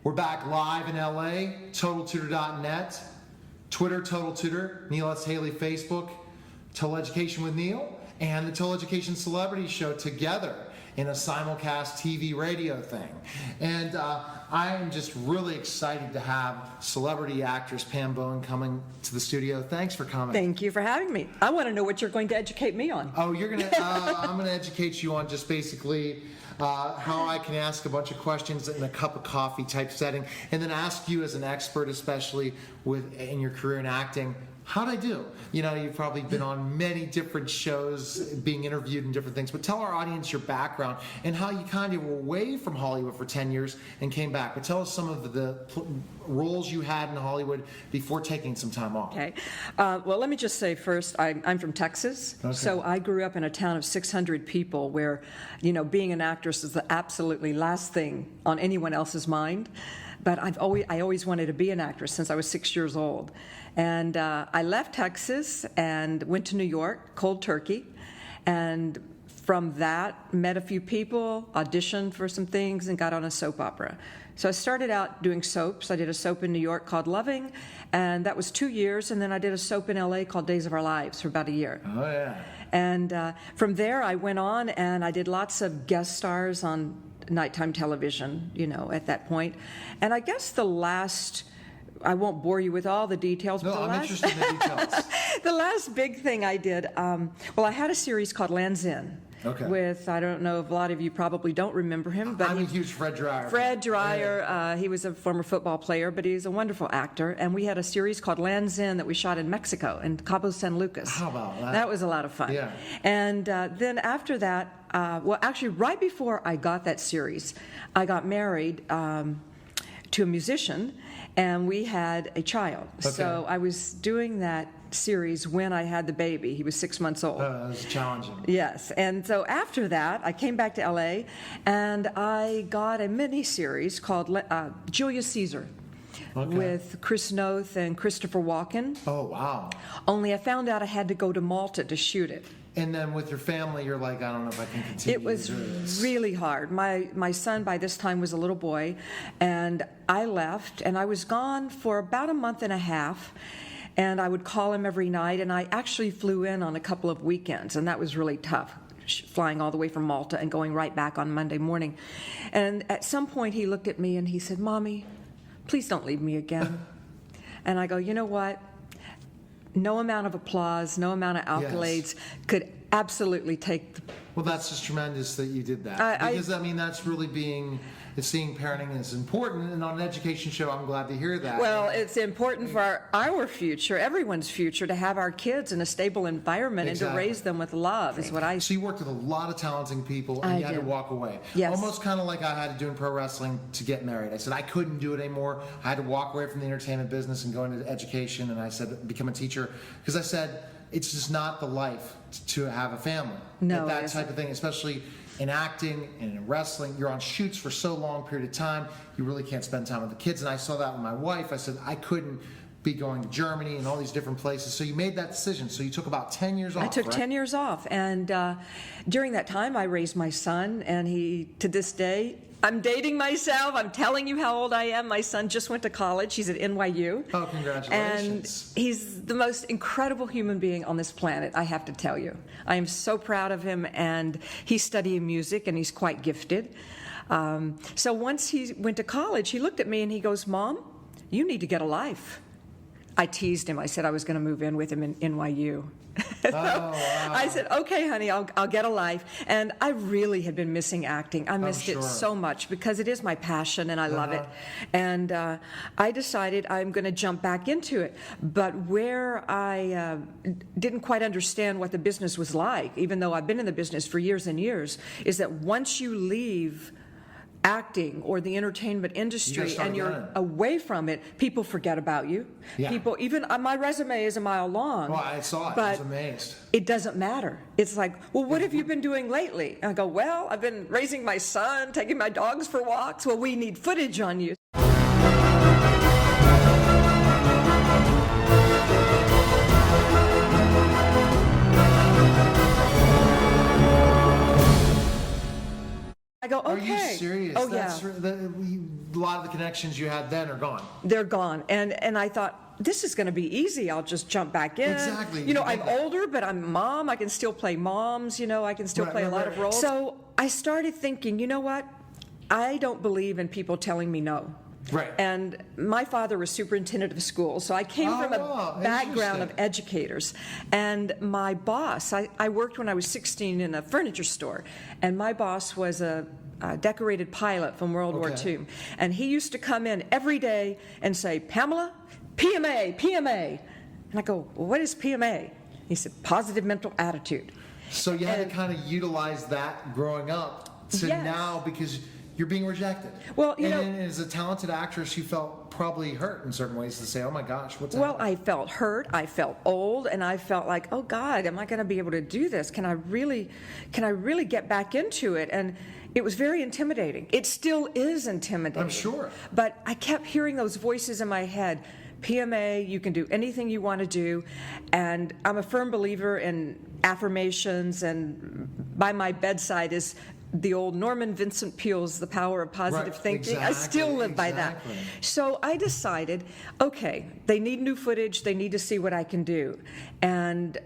We're back live in LA, TotalTutor.net, Twitter, Total Tutor, Neil S. Haley, Facebook, Total Education with Neil, and the Total Education Celebrity Show together in a simulcast TV radio thing. And I am just really excited to have celebrity actress Pam Bowen coming to the studio. Thanks for coming. Thank you for having me. I want to know what you're going to educate me on. Oh, you're gonna. I'm gonna educate you on just basically how I can ask a bunch of questions in a cup of coffee type setting, and then ask you as an expert, especially in your career in acting. How'd I do? You know, you've probably been on many different shows, being interviewed and different things, but tell our audience your background and how you kind of were away from Hollywood for 10 years and came back. But tell us some of the roles you had in Hollywood before taking some time off. Okay. Well, let me just say first, I'm from Texas, Okay. so I grew up in a town of 600 people where, you know, being an actress is the absolutely last thing on anyone else's mind. But I always wanted to be an actress since I was 6 years old. And I left Texas and went to New York, cold turkey. And from that, met a few people, auditioned for some things, and got on a soap opera. So I started out doing soaps. I did a soap in New York called Loving, and that was 2 years. And then I did a soap in LA called Days of Our Lives for about a year. Oh, yeah. And from there, I went on and I did lots of guest stars on nighttime television, you know, at that point. And I guess the last, I won't bore you with all the details. No, but I'm interested in the details. The last big thing I did, well, I had a series called Land's End. Okay. With, I don't know if a lot of you probably don't remember him, but I'm a huge Fred Dryer. Fred Dryer, he was a former football player, but he's a wonderful actor. And we had a series called Land's End that we shot in Mexico, in Cabo San Lucas. How about that? That was a lot of fun. Yeah. And then after that, well, actually, right before I got that series, I got married to a musician, and we had a child. Okay. So I was doing that series when I had the baby. He was 6 months old. That was challenging. Yes, and so after that, I came back to LA, and I got a mini-series called Julius Caesar. Okay. With Chris Noth and Christopher Walken. Oh, wow. Only I found out I had to go to Malta to shoot it. And then with your family, you're like, I don't know if I can continue. It was to do this. really hard. My son by this time was a little boy, and I left, and I was gone for about a month and a half, and I would call him every night, and I actually flew in on a couple of weekends, and that was really tough, flying all the way from Malta and going right back on Monday morning. And at some point, he looked at me and he said, "Mommy, please don't leave me again." And I go, you know what? No amount of applause, no amount of accolades could absolutely take the... Well, that's just tremendous that you did that. Because, I mean, that's really seeing parenting is important. And on an education show, I'm glad to hear that. Well, it's important for our future, everyone's future, to have our kids in a stable environment and to raise them with love, is what I... So you worked with a lot of talented people, and you had to walk away. Yes. Almost kind of like I had to do in pro wrestling to get married. I said I couldn't do it anymore. I had to walk away from the entertainment business and go into education, and I said become a teacher, because I said it's just not the life to have a family. No, that type of thing, especially in acting and in wrestling, you're on shoots for so long period of time, you really can't spend time with the kids. And I saw that with my wife. I said I couldn't be going to Germany and all these different places. So you made that decision. So you took about 10 years off, I took 10 years off. And during that time, I raised my son, and he, to this day, I'm dating myself. I'm telling you how old I am. My son just went to college. He's at NYU. Oh, congratulations. And he's the most incredible human being on this planet, I have to tell you. I am so proud of him, and he's studying music, and he's quite gifted. So once he went to college, he looked at me and he goes, "Mom, you need to get a life." I teased him. I said I was going to move in with him in NYU. So wow. I said, "Okay, honey, I'll get a life." And I really had been missing acting. I missed it so much because it is my passion and I love it. And I decided I'm going to jump back into it. But where I didn't quite understand what the business was like, even though I've been in the business for years and years, is that once you leave acting or the entertainment industry and you're away from it, people forget about you. Yeah. People, even my resume is a mile long. Well, I saw it. But I was amazed. It doesn't matter. It's like, well, what have you been doing lately? And I go, well, I've been raising my son, taking my dogs for walks. Well, we need footage on you. I go, Are you okay. serious? Oh, That's yeah. A lot of the connections you had then are gone. They're gone. And I thought, this is going to be easy. I'll just jump back in. Exactly. You know, You I'm get that. older, but I'm mom. I can still play moms. You know, I can still Right, play a right, lot right. of roles. So I started thinking, you know what? I don't believe in people telling me no. Right. And my father was superintendent of schools, so I came from wow, a background of interesting. educators. And my boss, I worked when I was 16 in a furniture store, and my boss was a decorated pilot from World War Okay. II. And he used to come in every day and say, Pamela, PMA, PMA. And I go, well, what is PMA? He said, positive mental attitude. So you had to kind of utilize that growing up to Yes. now because you're being rejected. Well, you and know- then as a talented actress, you felt probably hurt in certain ways to say, oh my gosh, what's Well, happening? I felt hurt, I felt old, and I felt like, oh God, am I going to be able to do this? Can I really get back into it? And it was very intimidating. It still is intimidating. I'm sure. But I kept hearing those voices in my head. PMA, you can do anything you want to do. And I'm a firm believer in affirmations, and by my bedside is the old Norman Vincent Peale's The Power of Positive Right, Thinking. I still exactly, live by that. exactly. So I decided, okay, they need new footage, they need to see what I can do. And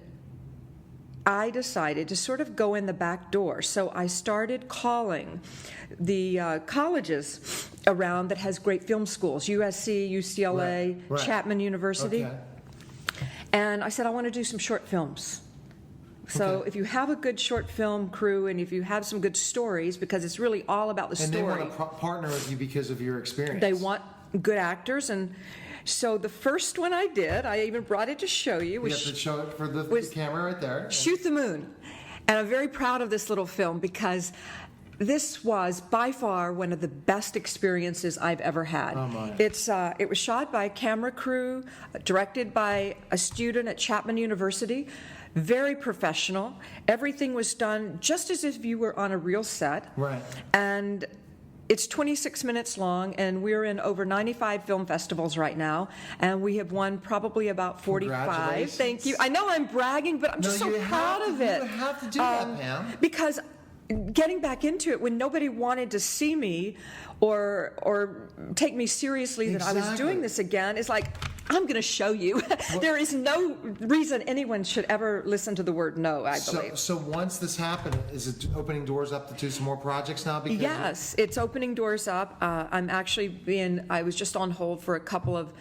I decided to sort of go in the back door. So I started calling the colleges around that has great film schools, USC, UCLA, Right, right. Chapman University. Okay. And I said, I want to do some short films. So Okay. if you have a good short film crew and if you have some good stories, because it's really all about the And they story. want to partner with you because of your experience. They want good actors. And so the first one I did, I even brought it to show you, You was have to show it for the was- camera right there. Shoot the Moon. And I'm very proud of this little film because this was by far one of the best experiences I've ever had. Oh, my. It was shot by a camera crew, directed by a student at Chapman University, very professional. Everything was done just as if you were on a real set. Right. And it's 26 minutes long, and we're in over 95 film festivals right now, and we have won probably about 45. Congratulations. Thank you. I know I'm bragging, but I'm No, just so you proud have of to- it. you have to do that, Pam. Because getting back into it when nobody wanted to see me or take me seriously that I was Exactly. doing this again, is like, I'm going to show you. There is no reason anyone should ever listen to the word no, I believe. So once this happened, is it opening doors up to do some more projects now? Because Yes, it's opening doors up. I was just on hold for a couple of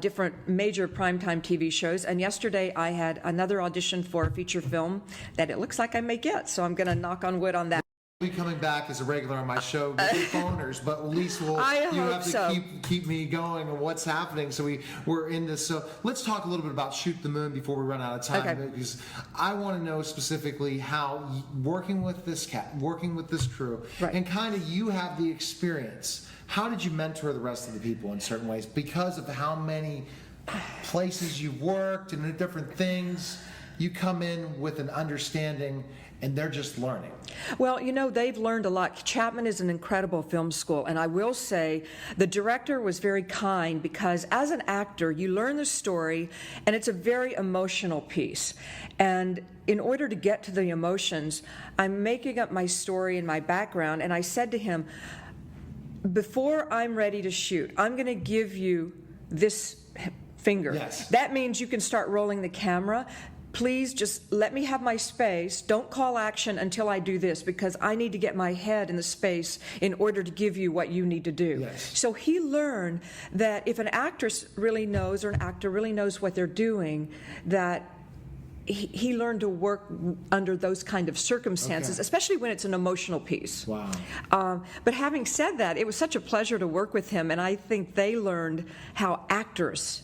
different major primetime TV shows, and yesterday I had another audition for a feature film that it looks like I may get, so I'm going to knock on wood on that. I'll be coming back as a regular on my show with the phoners, but at least you I have hope to so. keep me going on what's happening. So we're in this. So let's talk a little bit about Shoot the Moon before we run out of time, Okay. because I want to know specifically how working with this crew, Right. and kind of you have the experience. How did you mentor the rest of the people in certain ways because of how many places you've worked and the different things? You come in with an understanding, and they're just learning. Well, you know, they've learned a lot. Chapman is an incredible film school, and I will say the director was very kind because as an actor, you learn the story, and it's a very emotional piece. And in order to get to the emotions, I'm making up my story and my background, and I said to him, before I'm ready to shoot, I'm going to give you this finger. Yes. That means you can start rolling the camera. Please just let me have my space. Don't call action until I do this because I need to get my head in the space in order to give you what you need to do. Yes. So he learned that if an actress really knows or an actor really knows what they're doing, that he learned to work under those kind of circumstances, Okay. especially when it's an emotional piece. Wow. But having said that, it was such a pleasure to work with him, and I think they learned how actors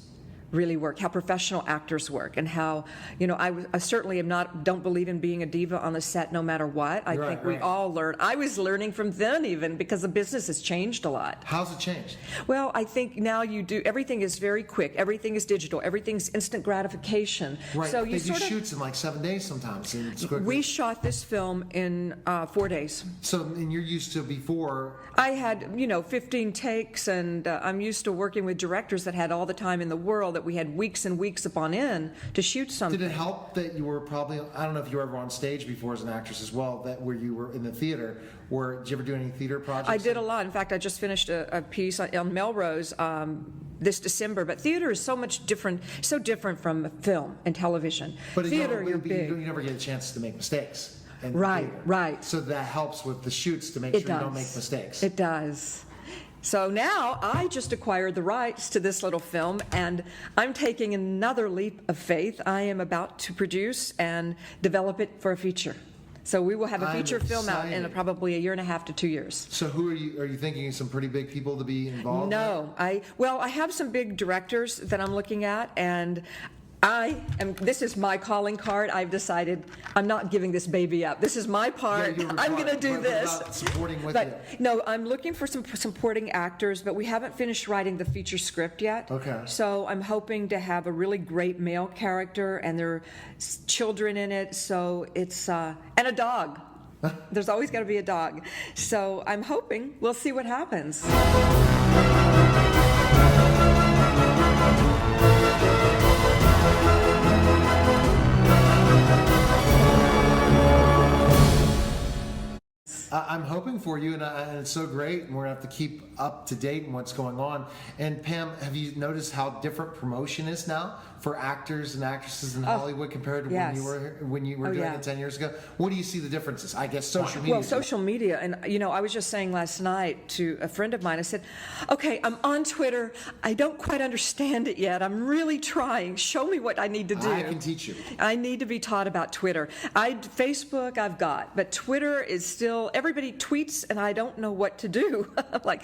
really work, how professional actors work, and how, you know, I certainly don't believe in being a diva on the set no matter what. I Right, think we right. all learn. I was learning from them even because the business has changed a lot. How's it changed? Well, I think now everything is very quick, everything is digital, everything's instant gratification. Right. So they you do sort of, shoots in like 7 days sometimes. And it's quick. we shot this film in 4 days. So, and you're used to before. I had, 15 takes, and I'm used to working with directors that had all the time in the world that that we had weeks and weeks upon end to shoot something. Did it help that you were probably, I don't know if you were ever on stage before as an actress as well, that where you were in the theater, or did you ever do any theater projects? I did a lot. In fact, I just finished a piece on Melrose this December. But theater is so much different, so different from film and television. But theater, you you're big. you never get a chance to make mistakes. in Right, theater. right. So that helps with the shoots to make It sure does. you don't make mistakes. It does. So now I just acquired the rights to this little film, and I'm taking another leap of faith. I am about to produce and develop it for a feature. So we will have a I'm feature film out in excited. probably a year and a half to 2 years. So who are you thinking of some pretty big people to be involved? No, I have some big directors that I'm looking at, and this is my calling card. I've decided I'm not giving this baby up. This is my part. Yeah, I'm going to do what this. about supporting with But you? no, I'm looking for some supporting actors, but we haven't finished writing the feature script yet. Okay. So I'm hoping to have a really great male character, and there are children in it. So it's and a dog. There's always got to be a dog. So I'm hoping we'll see what happens. I'm hoping for you, and it's so great, and we're going to have to keep up to date in what's going on. And Pam, have you noticed how different promotion is now for actors and actresses in Hollywood compared to yes. when you were doing yeah. it 10 years ago? What do you see the differences? I guess social media. Well, social media, and I was just saying last night to a friend of mine, I said, okay, I'm on Twitter. I don't quite understand it yet. I'm really trying. Show me what I need to do. I can teach you. I need to be taught about Twitter. Facebook I've got, but Twitter is still, everybody tweets and I don't know what to do. I'm like,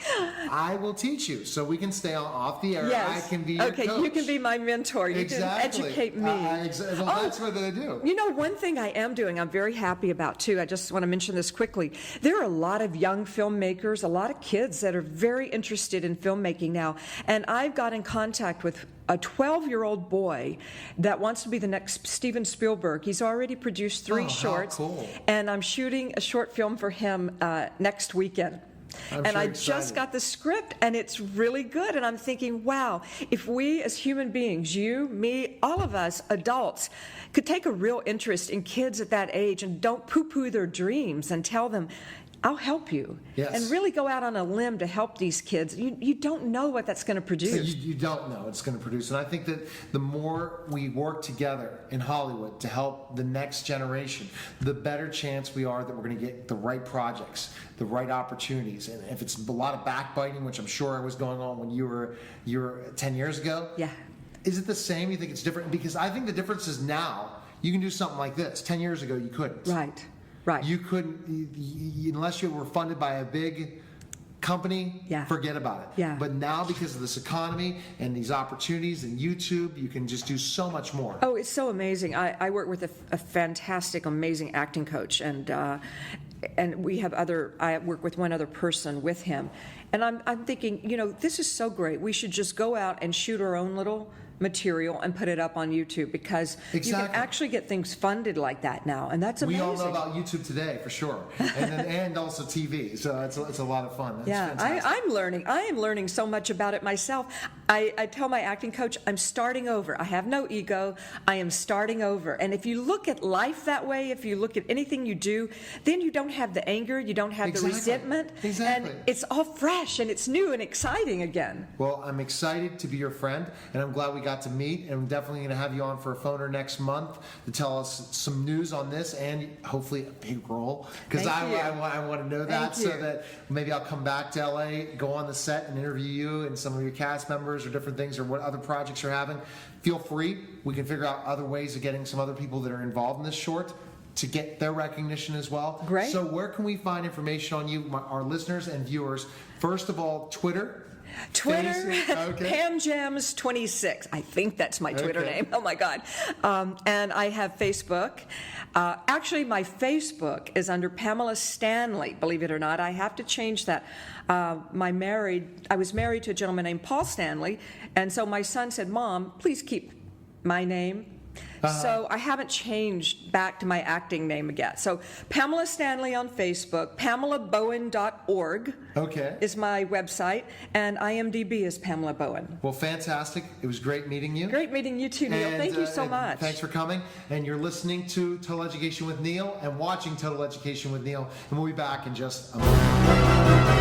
I will teach you so we can stay off the air. yes. I can be your okay, coach. you can be my mentor. You Exactly. can educate me. Well, that's what they do. One thing I am doing, I'm very happy about too, I just want to mention this quickly. There are a lot of young filmmakers, a lot of kids that are very interested in filmmaking now. And I've got in contact with a 12-year-old boy that wants to be the next Steven Spielberg. He's already produced 3 how shorts. cool. And I'm shooting a short film for him next weekend. I'm And sure I excited. just got the script, and it's really good. And I'm thinking, wow, if we as human beings, you, me, all of us adults, could take a real interest in kids at that age and don't poo-poo their dreams and tell them, I'll help you. Yes. And really go out on a limb to help these kids. You don't know what that's going to produce. You don't know it's going to produce. And I think that the more we work together in Hollywood to help the next generation, the better chance we are that we're going to get the right projects, the right opportunities. And if it's a lot of backbiting, which I'm sure was going on when you were 10 years ago, Yeah. is it the same? You think it's different? Because I think the difference is now you can do something like this. 10 years ago, you couldn't. Right. Right. You couldn't, unless you were funded by a big company, Yeah. forget about it. Yeah. But now, because of this economy and these opportunities and YouTube, you can just do so much more. Oh, it's so amazing. I work with a fantastic, amazing acting coach, and we have I work with one other person with him. And I'm thinking, this is so great. We should just go out and shoot our own little material and put it up on YouTube, because you can Exactly. actually get things funded like that now, and that's amazing. We all know about YouTube today, for sure, and also TV. So it's a lot of fun. That's Yeah, fantastic. I'm learning. I am learning so much about it myself. I tell my acting coach, I'm starting over. I have no ego. I am starting over. And if you look at life that way, if you look at anything you do, then you don't have the anger, you don't have Exactly. the resentment. Exactly. And it's all fresh and it's new and exciting again. Well, I'm excited to be your friend, and I'm glad we got to meet, and I'm definitely going to have you on for a phoner next month to tell us some news on this, and hopefully a big role, because Thank you. I want to know that, Thank so you. that maybe I'll come back to LA, go on the set and interview you and some of your cast members or different things, or what other projects you're having. Feel free. We can figure out other ways of getting some other people that are involved in this short to get their recognition as well. Great. So where can we find information on you, our listeners and viewers? First of all, Twitter, okay. Pam Jams 26. I think that's my Twitter Okay. name. Oh my God. And I have Facebook. Actually, my Facebook is under Pamela Stanley, believe it or not. I have to change that. I was married to a gentleman named Paul Stanley, and so my son said, Mom, please keep my name. So I haven't changed back to my acting name yet. So Pamela Stanley on Facebook, PamelaBowen.org Okay. is my website, and IMDb is Pamela Bowen. Well, fantastic. It was great meeting you. Great meeting you too, Neil. And, Thank you so and much. Thanks for coming. And you're listening to Total Education with Neil and watching Total Education with Neil. And we'll be back in just a moment.